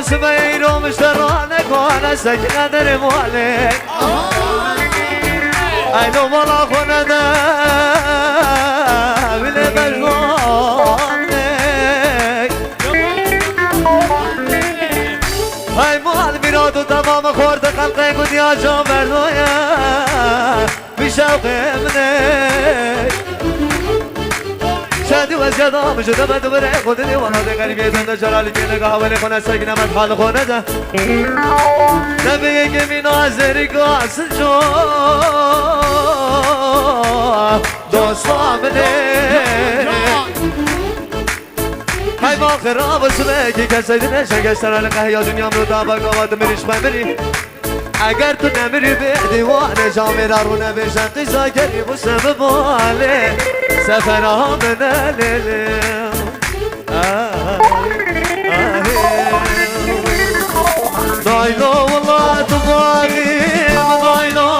سبعين ومشترانك وانا سكنة در موالك ايلو مالا خونا دا بلي بجوانك هاي مال بيرادو تمام خورد خلقك وديا جان بردويا بشوق منك شادي وزيادة مش دم دبر خودني وانا ده قلبي تند جلالي که نگاه ولی خونه سکینه من حال خونه ده نبیه که می نازری گاسل جو دوستام ده های ما خراب و سبه که کسی دینه شنگشتر علقه یا دنیا رو دابا گواد مریش بمیری اگر تو نمیری به دیوانه جامعه رو نبیشن قیزا کری بسه بباله سفرها مناله دايلو والله تضاغيم دايلو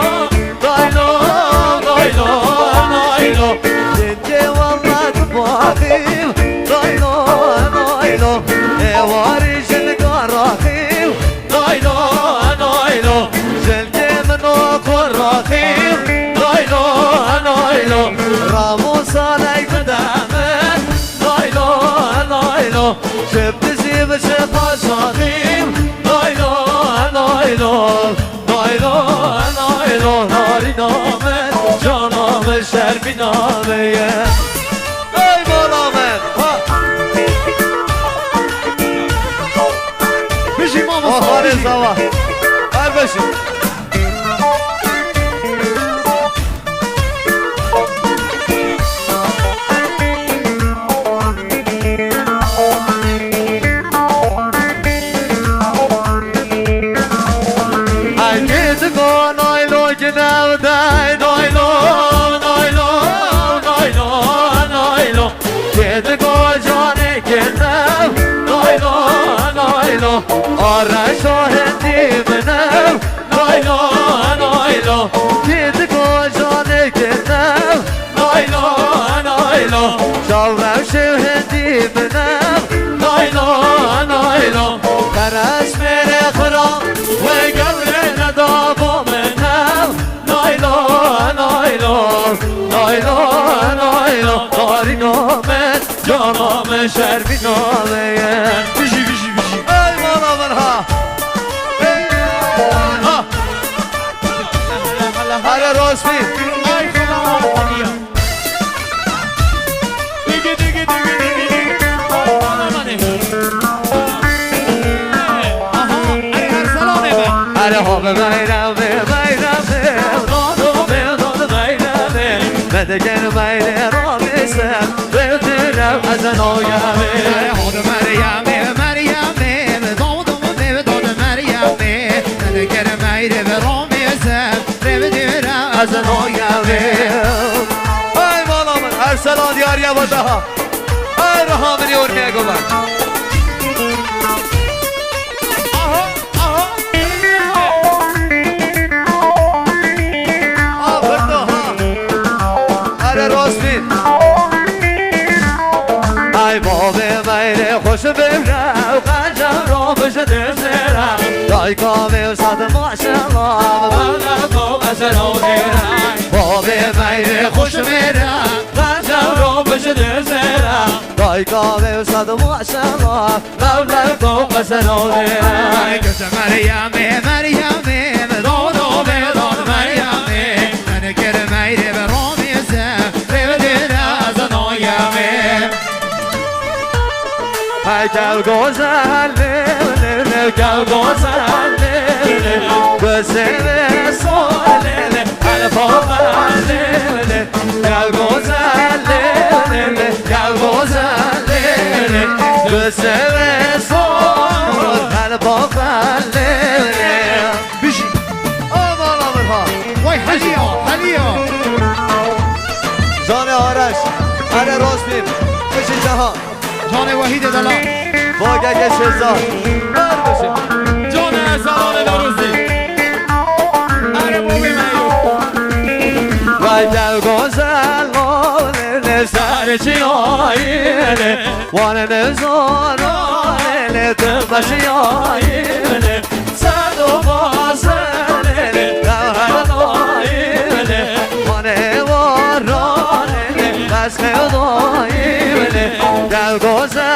دايلو دايلو دايلو انت والله تضاغيم دايلو دايلو واري جلق الرخيم دايلو دايلو جلق منوك الرخيم دايلو دايلو راموس عليك بدامن دايلو دايلو شفت زيب شفا شاخيم دايلو دايلو دايلو دايلو ناري نامن جانام شربي نامية اي مالامن بشي ماما صاري سوا هاي بشي آره شاهدی منم نایلو نایلو کید کجانه کنم نایلو نایلو شاورم شاهدی منم نایلو نایلو ترس میره خرام و قبل ندابو منم نایلو نایلو نایلو نایلو ناری نامت جانام شربی نامه بیشی بیشی بیشی هلا روسبي ديگه ديگه ديگه هلا هو بيرام بيرام دو دو بيرام بدكن بيرام اسم بيرام ازنو يا هو مريم مريم دو دو دو مريم بدكن بيرام از نویاویم ای مالا من هر سلا دیاریا و دها ای رها منی اورمیه گوبر آفر دها اره راستین ای بابه میره خوش بمرم قنجم رو بشه درسرم دای کامل صد ماشالله بابه میره خوش میرم قنجم رو بشه درسرم دای کامل صد ماشالله مولر تو بسنونه کسه مریم مریم دو بیدان مریم من کر میره برامیزم ریودیر از نویمه ای کل گوزن لیل کل گوزن لیل بسیب سوال الفاقل کل گوزن لیل کل گوزن لیل بسیب سوال الفاقل بیشی آمان آمرها وای حلیا حلیا جان آرش هر راست بیم بشی جهان جان وحید دلال با گگه شزا بر بشیم جان سلام نوروزی اره بوبی میو وای گل گوزل گوله سر چی آیله وانه نزانه Ele tırbaşı yayını Sen o bazeli Kavhan oyunu Mane var aneli Başka doyunu Gel güzel